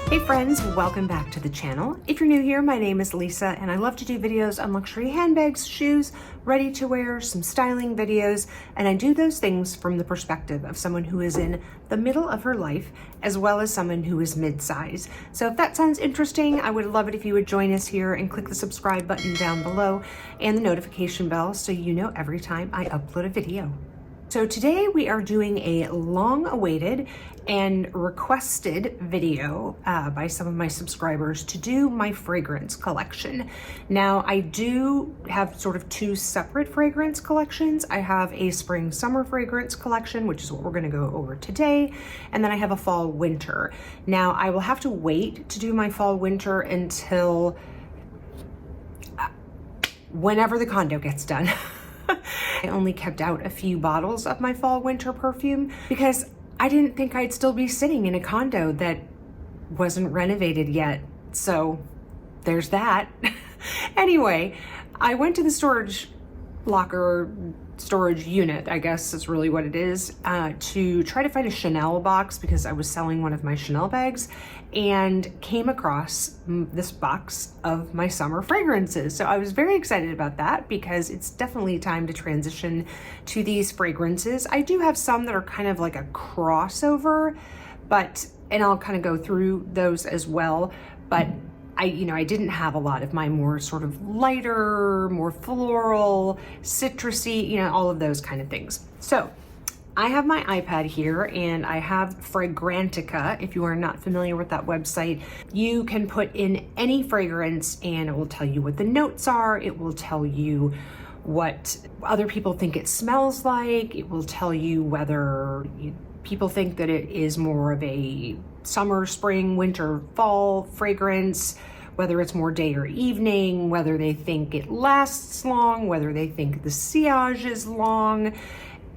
Hey friends, welcome back to the channel. If you're new here, my name is Lisa and I love to do videos on luxury handbags, shoes, ready to wear, some styling videos, and I do those things from the perspective of someone who is in the middle of her life as well as someone who is mid-size. So if that sounds interesting, I would love it if you would join us here and click the subscribe button down below and the notification bell so you know every time I upload a video. So today we are doing a long-awaited and requested video by some of my subscribers to do my fragrance collection. Now I do have sort of two separate fragrance collections. I have a spring-summer fragrance collection, which is what we're gonna go over today, and then I have a fall-winter. Now I will have to wait to do my fall-winter until whenever the condo gets done. I only kept out a few bottles of my fall winter perfume because I didn't think I'd still be sitting in a condo that wasn't renovated yet. So there's that. Anyway, I went to the storage unit, I guess is really what it is, to try to find a Chanel box because I was selling one of my Chanel bags and came across this box of my summer fragrances. So I was very excited about that because it's definitely time to transition to these fragrances. I do have some that are kind of like a crossover, and I'll kind of go through those as well, but I didn't have a lot of my more sort of lighter, more floral, citrusy, all of those kind of things. So I have my iPad here and I have Fragrantica. If you are not familiar with that website, you can put in any fragrance and it will tell you what the notes are. It will tell you what other people think it smells like. It will tell you whether people think that it is more of a summer, spring, winter, fall fragrance, whether it's more day or evening, whether they think it lasts long, whether they think the sillage is long.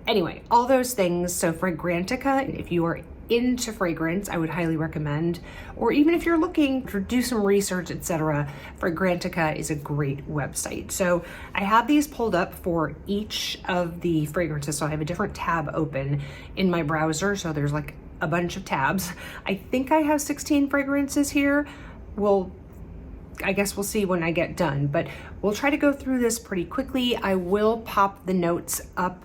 Anyway, all those things. So Fragrantica, if you are into fragrance, I would highly recommend, or even if you're looking to do some research, etc., Fragrantica is a great website. So I have these pulled up for each of the fragrances. So I have a different tab open in my browser. So there's like a bunch of tabs. I think I have 16 fragrances here. I guess we'll see when I get done, but we'll try to go through this pretty quickly. I will pop the notes up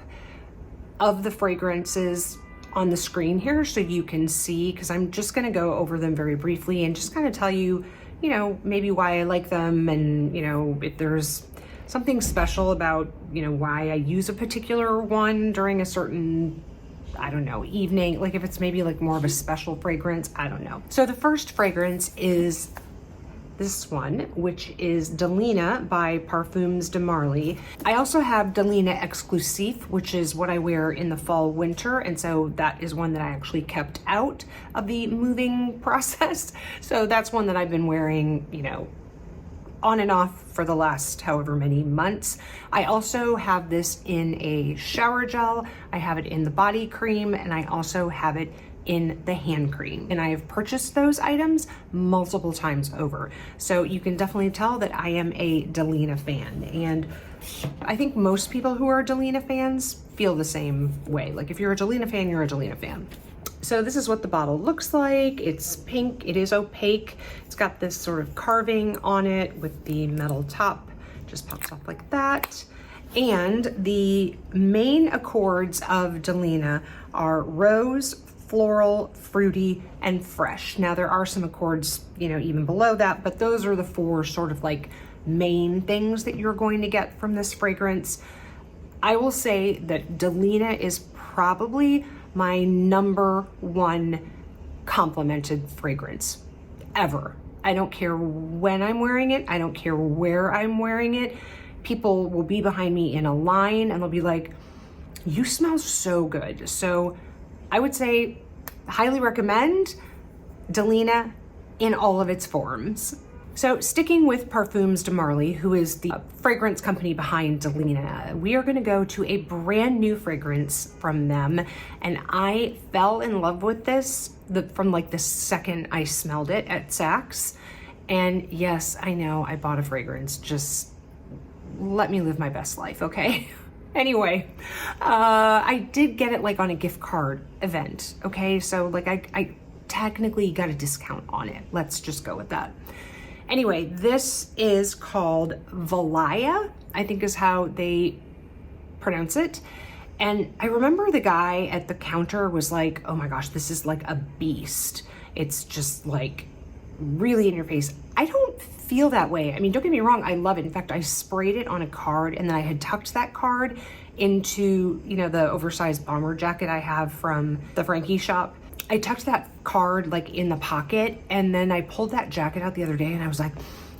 of the fragrances on the screen here so you can see, because I'm just going to go over them very briefly and just kind of tell you, maybe why I like them and, if there's something special about, why I use a particular one during a certain, I don't know, evening, like if it's maybe like more of a special fragrance, I don't know. So the first fragrance is this one, which is Delina by Parfums de Marly. I also have Delina Exclusif, which is what I wear in the fall winter. And so that is one that I actually kept out of the moving process. So that's one that I've been wearing, on and off for the last however many months. I also have this in a shower gel. I have it in the body cream, and I also have it in the hand cream. And I have purchased those items multiple times over. So you can definitely tell that I am a Delina fan. And I think most people who are Delina fans feel the same way. Like if you're a Delina fan, you're a Delina fan. So this is what the bottle looks like. It's pink, it is opaque. It's got this sort of carving on it with the metal top, just pops off like that. And the main accords of Delina are rose, floral, fruity, and fresh. Now there are some accords, even below that, but those are the four sort of like main things that you're going to get from this fragrance. I will say that Delina is probably my number one complimented fragrance ever. I don't care when I'm wearing it. I don't care where I'm wearing it. People will be behind me in a line and they'll be like, you smell so good. So I would say highly recommend Delina in all of its forms. So sticking with Parfums de Marly, who is the fragrance company behind Delina, we are gonna go to a brand new fragrance from them. And I fell in love with this from like the second I smelled it at Saks. And yes, I know I bought a fragrance, just let me live my best life, okay? Anyway, I did get it like on a gift card event, okay? So like I technically got a discount on it. Let's just go with that. Anyway, this is called Valaya, I think is how they pronounce it. And I remember the guy at the counter was like, oh my gosh, this is like a beast. It's just like really in your face. I don't feel that way. I mean, don't get me wrong, I love it. In fact, I sprayed it on a card, and then I had tucked that card into, you know, the oversized bomber jacket I have from the Frankie shop. I tucked that card like in the pocket, and then I pulled that jacket out the other day and I was like,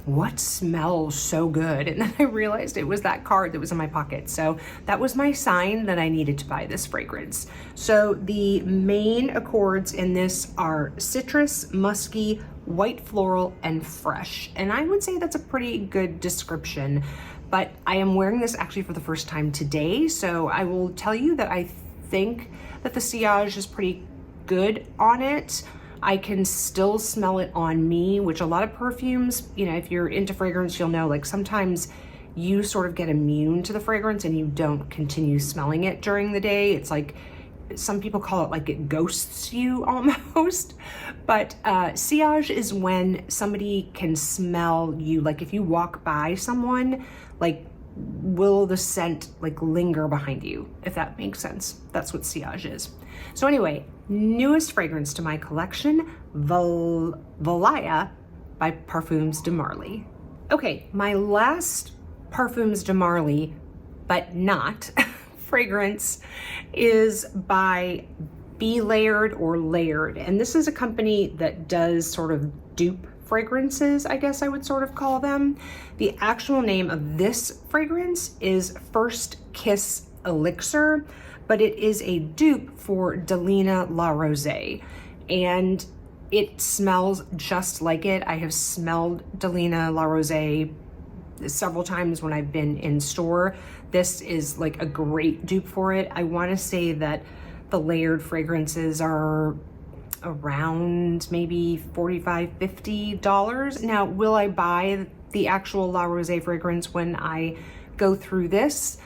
what smells so good? And then I realized it was that card that was in my pocket. So that was my sign that I needed to buy this fragrance. So the main accords in this are citrus, musky, white floral, and fresh. And I would say that's a pretty good description, but I am wearing this actually for the first time today. So I will tell you that I think that the sillage is pretty good on it. I can still smell it on me, which a lot of perfumes, you know, if you're into fragrance, you'll know, like sometimes you sort of get immune to the fragrance and you don't continue smelling it during the day. It's like, some people call it like it ghosts you almost. But sillage is when somebody can smell you. Like if you walk by someone, like will the scent like linger behind you, if that makes sense. That's what sillage is. So anyway, newest fragrance to my collection, Valaya by Parfums de Marly. Okay, my last Parfums de Marly, but not fragrance, is by Be Layered or Layered. And this is a company that does sort of dupe fragrances, I guess I would sort of call them. The actual name of this fragrance is First Kiss Elixir, but it is a dupe for Delina La Rose, and it smells just like it. I have smelled Delina La Rose several times when I've been in store. This is like a great dupe for it. I want to say that the layered fragrances are around maybe $45, $50. Now, will I buy the actual La Rose fragrance when I go through this?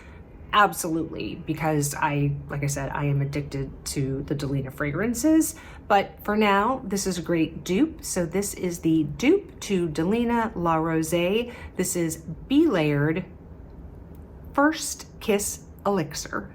Absolutely, because like I said, I am addicted to the Delina fragrances. But for now, this is a great dupe. So this is the dupe to Delina La Rose. This is Be Layered First Kiss Elixir.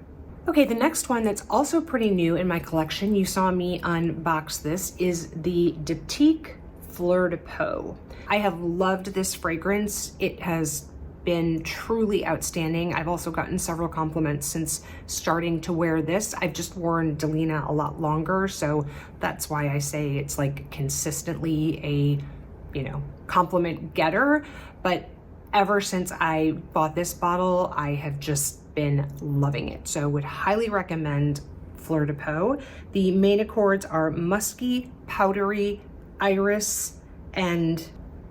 Okay, the next one that's also pretty new in my collection, you saw me unbox this, is the Diptyque Fleur de Peau. I have loved this fragrance. It has been truly outstanding. I've also gotten several compliments since starting to wear this. I've just worn Delina a lot longer, so that's why I say it's like consistently a, you know, compliment getter. But ever since I bought this bottle, I have just been loving it. So would highly recommend Fleur de Peau. The main accords are musky, powdery, iris, and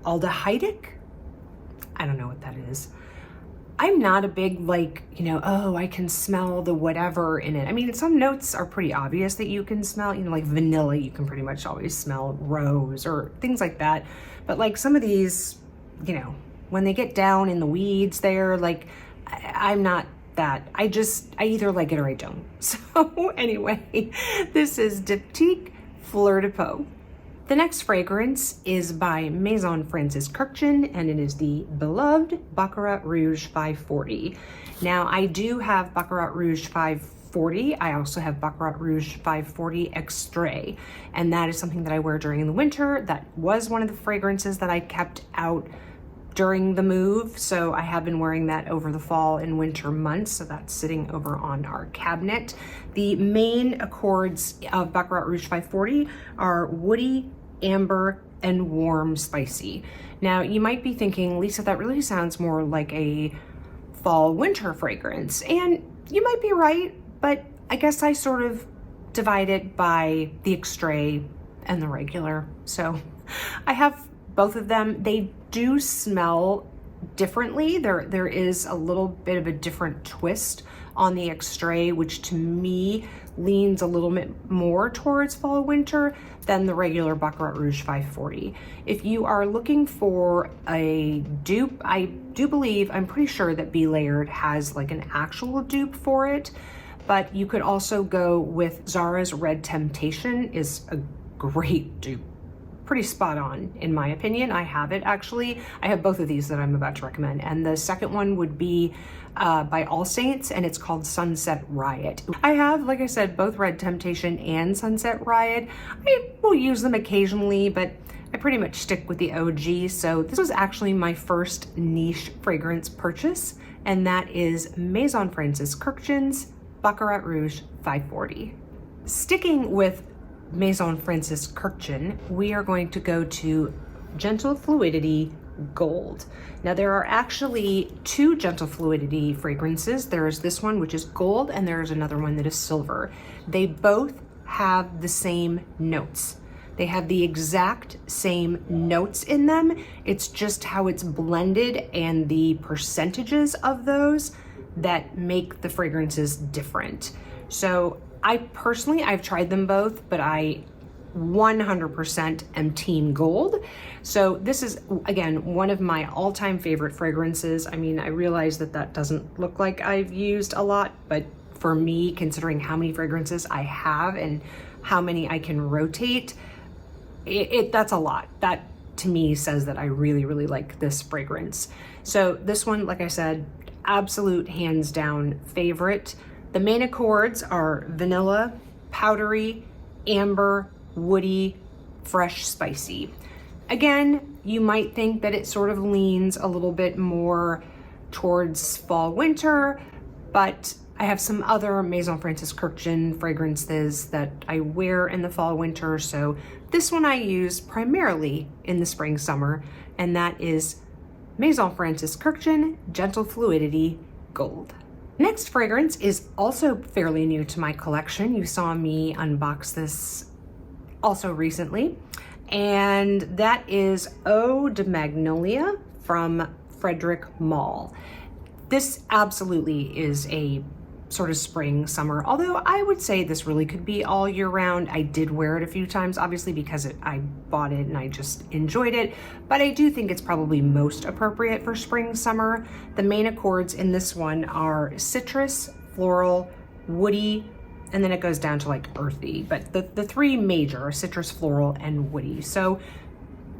aldehydic. I don't know what that is. I'm not a big like, you know, oh, I can smell the whatever in it. I mean, some notes are pretty obvious that you can smell, you know, like vanilla, you can pretty much always smell, rose or things like that. But like some of these, you know, when they get down in the weeds there, like I'm not that. I either like it or I don't. So anyway, this is Diptyque Fleur de Peau. The next fragrance is by Maison Francis Kurkdjian, and it is the beloved Baccarat Rouge 540. Now, I do have Baccarat Rouge 540. I also have Baccarat Rouge 540 Extrait, and that is something that I wear during the winter. That was one of the fragrances that I kept out during the move, so I have been wearing that over the fall and winter months, so that's sitting over on our cabinet. The main accords of Baccarat Rouge 540 are woody, amber, and warm spicy. Now, you might be thinking, Lisa, that really sounds more like a fall winter fragrance, and you might be right, but I guess I sort of divide it by the Extrait and the regular. So I have both of them. They do smell differently. There is a little bit of a different twist on the Extrait, which to me leans a little bit more towards fall winter than the regular Baccarat Rouge 540. If you are looking for a dupe, I do believe, I'm pretty sure that Be Layered has like an actual dupe for it, but you could also go with Zara's Red Temptation is a great dupe. Pretty spot on, in my opinion. I have it actually. I have both of these that I'm about to recommend. And the second one would be by All Saints, and it's called Sunset Riot. I have, like I said, both Red Temptation and Sunset Riot. I will use them occasionally, but I pretty much stick with the OG. So this was actually my first niche fragrance purchase, and that is Maison Kurkdjian's Baccarat Rouge 540. Sticking with Maison Kurkdjian, we are going to go to Gentle Fluidity Gold. Now there are actually two Gentle Fluidity fragrances. There is this one, which is gold, and there is another one that is silver. They both have the same notes. They have the exact same notes in them. It's just how it's blended and the percentages of those that make the fragrances different. So I've tried them both, but I 100% am team gold. So this is, again, one of my all-time favorite fragrances. I mean, I realize that that doesn't look like I've used a lot, but for me, considering how many fragrances I have and how many I can rotate, that's a lot. That to me says that I really, really like this fragrance. So this one, like I said, absolute hands down favorite. The main accords are vanilla, powdery, amber, woody, fresh, spicy. Again, you might think that it sort of leans a little bit more towards fall, winter, but I have some other Maison Kurkdjian fragrances that I wear in the fall, winter. So this one I use primarily in the spring, summer, and that is Maison Kurkdjian Gentle Fluidity Gold. Next fragrance is also fairly new to my collection. You saw me unbox this also recently, and that is Eau de Magnolia from Frederic Malle. This absolutely is a sort of spring, summer, although I would say this really could be all year round. I did wear it a few times, obviously, because I bought it and I just enjoyed it, but I do think it's probably most appropriate for spring, summer. The main accords in this one are citrus, floral, woody, and then it goes down to like earthy, but the three major are citrus, floral, and woody. So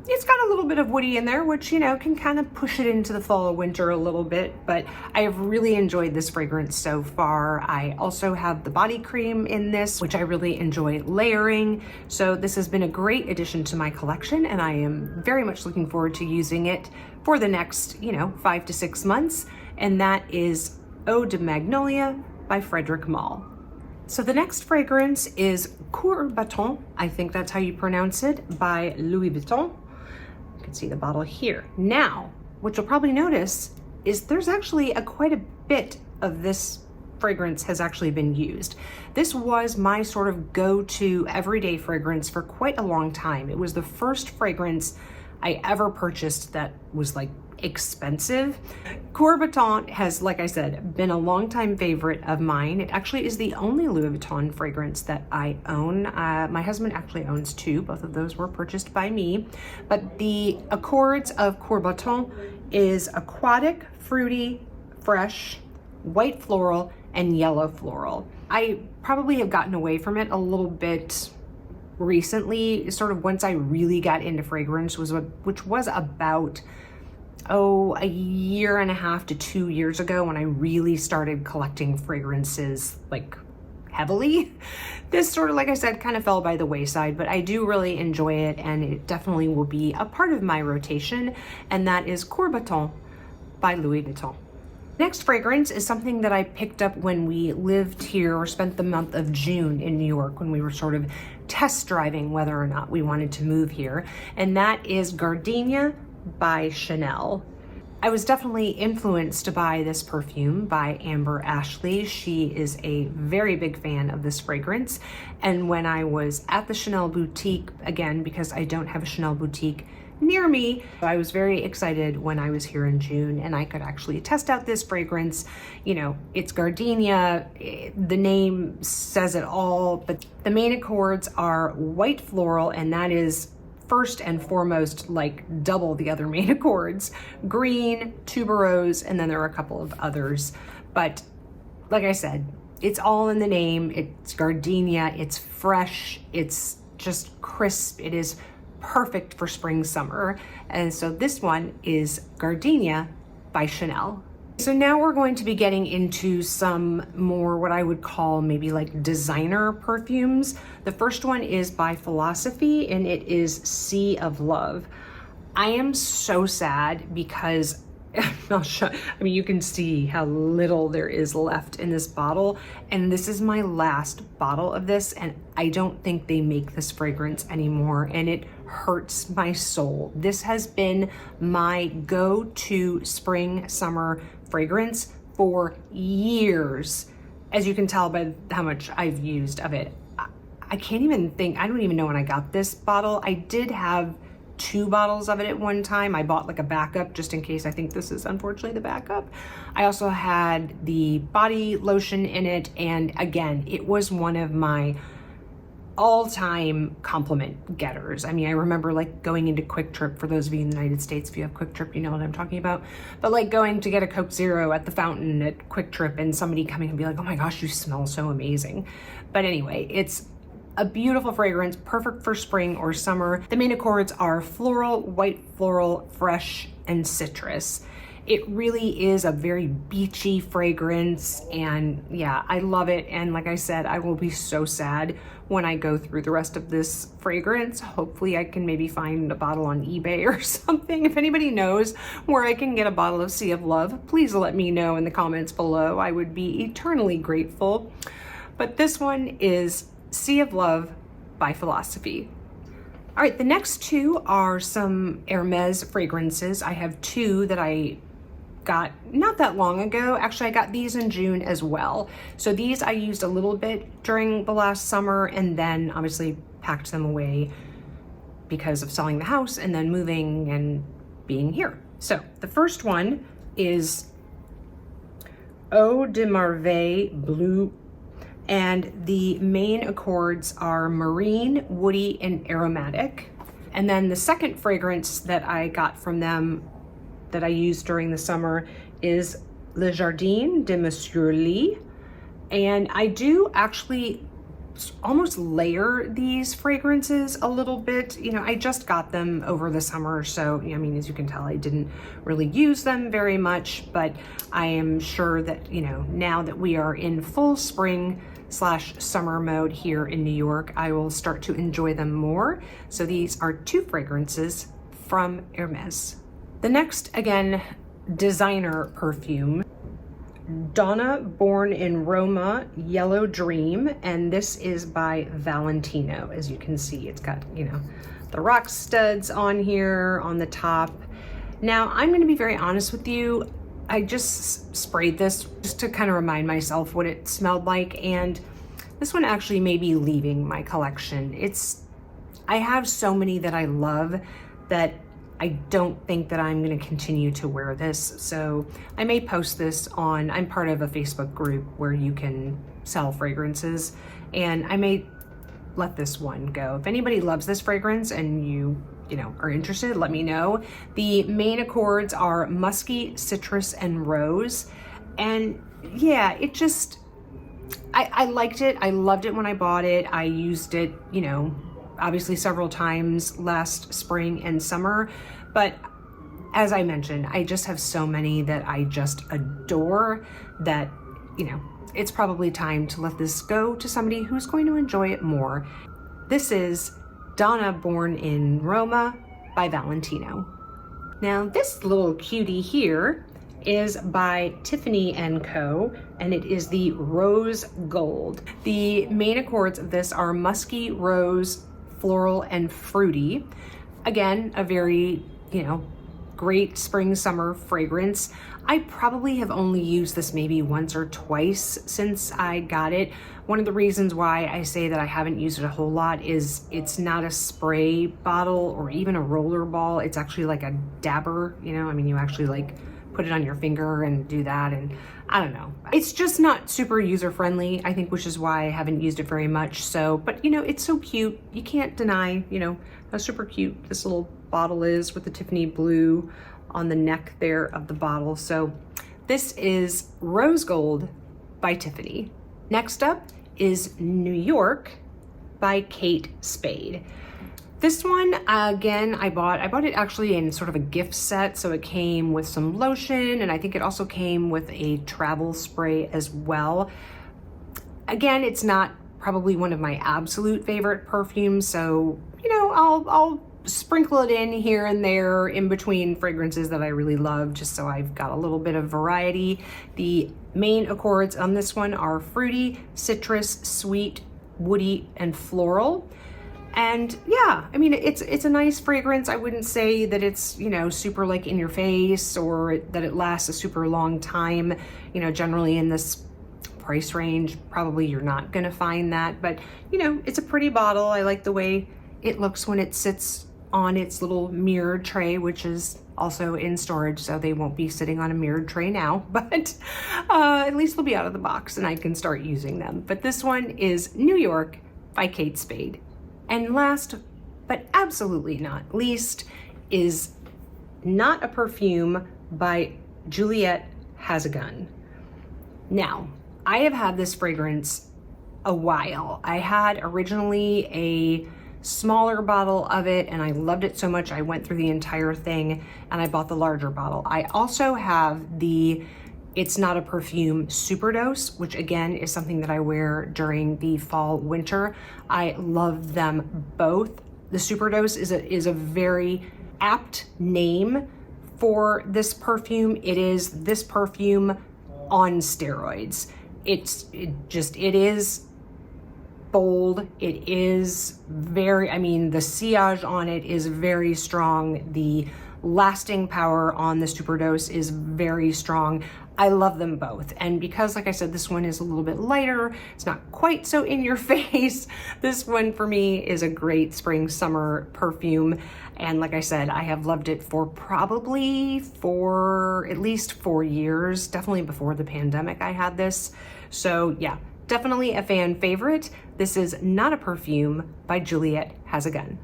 it's got a little bit of woody in there, which, you know, can kind of push it into the fall or winter a little bit, but I have really enjoyed this fragrance so far. I also have the body cream in this, which I really enjoy layering. So this has been a great addition to my collection, and I am very much looking forward to using it for the next, 5 to 6 months. And that is Eau de Magnolia by Frederic Malle. So the next fragrance is Kurkdjian, I think that's how you pronounce it, by Louis Vuitton. You can see the bottle here. Now, what you'll probably notice is there's actually quite a bit of this fragrance has actually been used. This was my sort of go-to everyday fragrance for quite a long time. It was the first fragrance I ever purchased that was like expensive. Kurkdjian has, like I said, been a longtime favorite of mine. It actually is the only Louis Vuitton fragrance that I own. My husband actually owns two. Both of those were purchased by me. But the accords of Kurkdjian is aquatic, fruity, fresh, white floral, and yellow floral. I probably have gotten away from it a little bit recently, sort of once I really got into fragrance, which was about a year and a half to 2 years ago, when I really started collecting fragrances like heavily. This sort of, like I said, kind of fell by the wayside, but I do really enjoy it, and it definitely will be a part of my rotation, and that is Kurkdjian by Louis Vuitton. Next fragrance is something that I picked up when we lived here or spent the month of June in New York, when we were sort of test driving whether or not we wanted to move here, and that is Gardenia by Chanel. I was definitely influenced by this perfume by Amber Ashley. She is a very big fan of this fragrance, and when I was at the Chanel boutique, again, because I don't have a Chanel boutique near me, I was very excited when I was here in June and I could actually test out this fragrance. It's Gardenia, the name says it all, but the main accords are white floral, and that is first and foremost like double the other main accords, green, tuberose, and then there are a couple of others. But like I said, it's all in the name. It's Gardenia, it's fresh, it's just crisp. It is perfect for spring, summer. And so this one is Gardenia by Chanel. So now we're going to be getting into some more what I would call maybe like designer perfumes. The first one is by Philosophy, and it is Sea of Love. I am so sad because I mean, you can see how little there is left in this bottle, and this is my last bottle of this, and I don't think they make this fragrance anymore, and it hurts my soul. This has been my go-to spring, summer fragrance for years, as you can tell by how much I've used of it. I can't even think, I don't even know when I got this bottle. I did have 2 bottles of it at one time. I bought like a backup just in case. I think this is unfortunately the backup. I also had the body lotion in it, and again, it was one of my all-time compliment getters. I mean, I remember like going into Quick Trip. For those of you in the United States, if you have Quick Trip, you know what I'm talking about. But like going to get a Coke Zero at the fountain at Quick Trip and somebody coming and be like, oh my gosh, you smell so amazing. But anyway, it's a beautiful fragrance, perfect for spring or summer. The main accords are floral, white floral, fresh, and citrus. It really is a very beachy fragrance, and yeah, I love it. And like I said, I will be so sad when I go through the rest of this fragrance. Hopefully I can maybe find a bottle on eBay or something. If anybody knows where I can get a bottle of Sea of Love, please let me know in the comments below. I would be eternally grateful. But this one is Sea of Love by Philosophy. All right, the next 2 are some Hermes fragrances. I have 2 that I got not that long ago. Actually, I got these in June as well. So these I used a little bit during the last summer, and then obviously packed them away because of selling the house and then moving and being here. So the first one is Eau de Marveille Blue, and the main accords are marine, woody, and aromatic. And then the second fragrance that I got from them that I used during the summer is Le Jardin de Monsieur Lee. And I do actually almost layer these fragrances a little bit. You know, I just got them over the summer, so I mean, as you can tell, I didn't really use them very much, but I am sure that, you know, now that we are in full spring / summer mode here in New York, I will start to enjoy them more. So these are 2 fragrances from Hermes. The next, again, designer perfume, Donna Born in Roma Yellow Dream, and this is by Valentino. As you can see, it's got, you know, the rock studs on here on the top. Now, I'm going to be very honest with you. I just sprayed this just to kind of remind myself what it smelled like, and this one actually may be leaving my collection. I have so many that I love that I don't think that I'm going to continue to wear this. So I may post this on, I'm part of a Facebook group where you can sell fragrances, and I may let this one go. If anybody loves this fragrance and you know, are interested, let me know. The main accords are musky, citrus, and rose. And yeah, it just, I liked it. I loved it when I bought it. I used it, you know, obviously several times last spring and summer, but as I mentioned, I just have so many that I just adore that, you know, it's probably time to let this go to somebody who's going to enjoy it more. This is Donna Born in Roma by Valentino. Now this little cutie here is by Tiffany & Co, and it is the Rose Gold. The main accords of this are musky, rose, floral, and fruity. Again, a very, you know, great spring summer fragrance. I probably have only used this maybe once or twice since I got it. One of the reasons why I say that I haven't used it a whole lot is it's not a spray bottle or even a roller ball. It's actually like a dabber, you know, I mean, you actually like put it on your finger and do that, and I don't know. It's just not super user-friendly, I think, which is why I haven't used it very much. So, but you know, it's so cute. You can't deny, you know, how super cute this little bottle is with the Tiffany blue on the neck there of the bottle. So this is Rose Gold by Tiffany. Next up is New York by Kate Spade. This one, again, I bought it actually in sort of a gift set. So it came with some lotion, and I think it also came with a travel spray as well. Again, it's not probably one of my absolute favorite perfumes. So, you know, I'll sprinkle it in here and there in between fragrances that I really love, just so I've got a little bit of variety. The main accords on this one are fruity, citrus, sweet, woody, and floral. And yeah, I mean, it's a nice fragrance. I wouldn't say that it's, you know, super like in your face or that it lasts a super long time. You know, generally in this price range, probably you're not gonna find that, but you know, it's a pretty bottle. I like the way it looks when it sits on its little mirrored tray, which is also in storage, so they won't be sitting on a mirrored tray now, but at least they'll be out of the box and I can start using them. But this one is New York by Kate Spade. And last, but absolutely not least, is Not a Perfume by Juliette Has a Gun. Now, I have had this fragrance a while. I had originally a smaller bottle of it and I loved it so much I went through the entire thing and I bought the larger bottle. I also have the It's Not a Perfume Superdose, which again is something that I wear during the fall winter. I love them both. The Superdose is a very apt name for this perfume. It is this perfume on steroids. It is bold. It is very, I mean, the sillage on it is very strong. The lasting power on the Superdose is very strong. I love them both. And because, like I said, this one is a little bit lighter, it's not quite so in your face, this one for me is a great spring summer perfume. And like I said, I have loved it for probably at least 4 years, definitely before the pandemic I had this. So yeah, definitely a fan favorite. This is Not a Perfume by Juliette Has a Gun.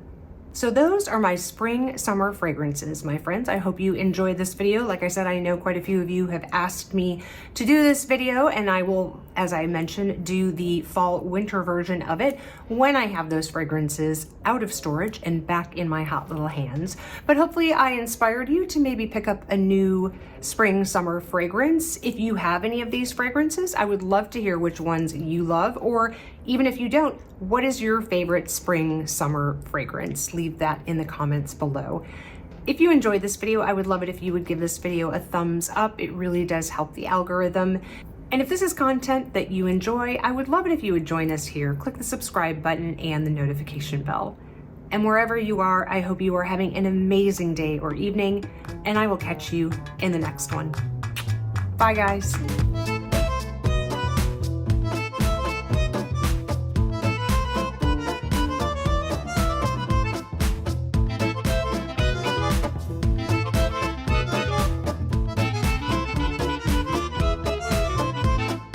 So those are my spring summer fragrances, my friends. I hope you enjoyed this video. Like I said, I know quite a few of you have asked me to do this video, and I will, as I mentioned, do the fall winter version of it when I have those fragrances out of storage and back in my hot little hands. But hopefully I inspired you to maybe pick up a new spring summer fragrance. If you have any of these fragrances, I would love to hear which ones you love, or even if you don't, what is your favorite spring summer fragrance? Leave that in the comments below. If you enjoyed this video, I would love it if you would give this video a thumbs up. It really does help the algorithm. And if this is content that you enjoy, I would love it if you would join us here. Click the subscribe button and the notification bell. And wherever you are, I hope you are having an amazing day or evening, and I will catch you in the next one. Bye, guys.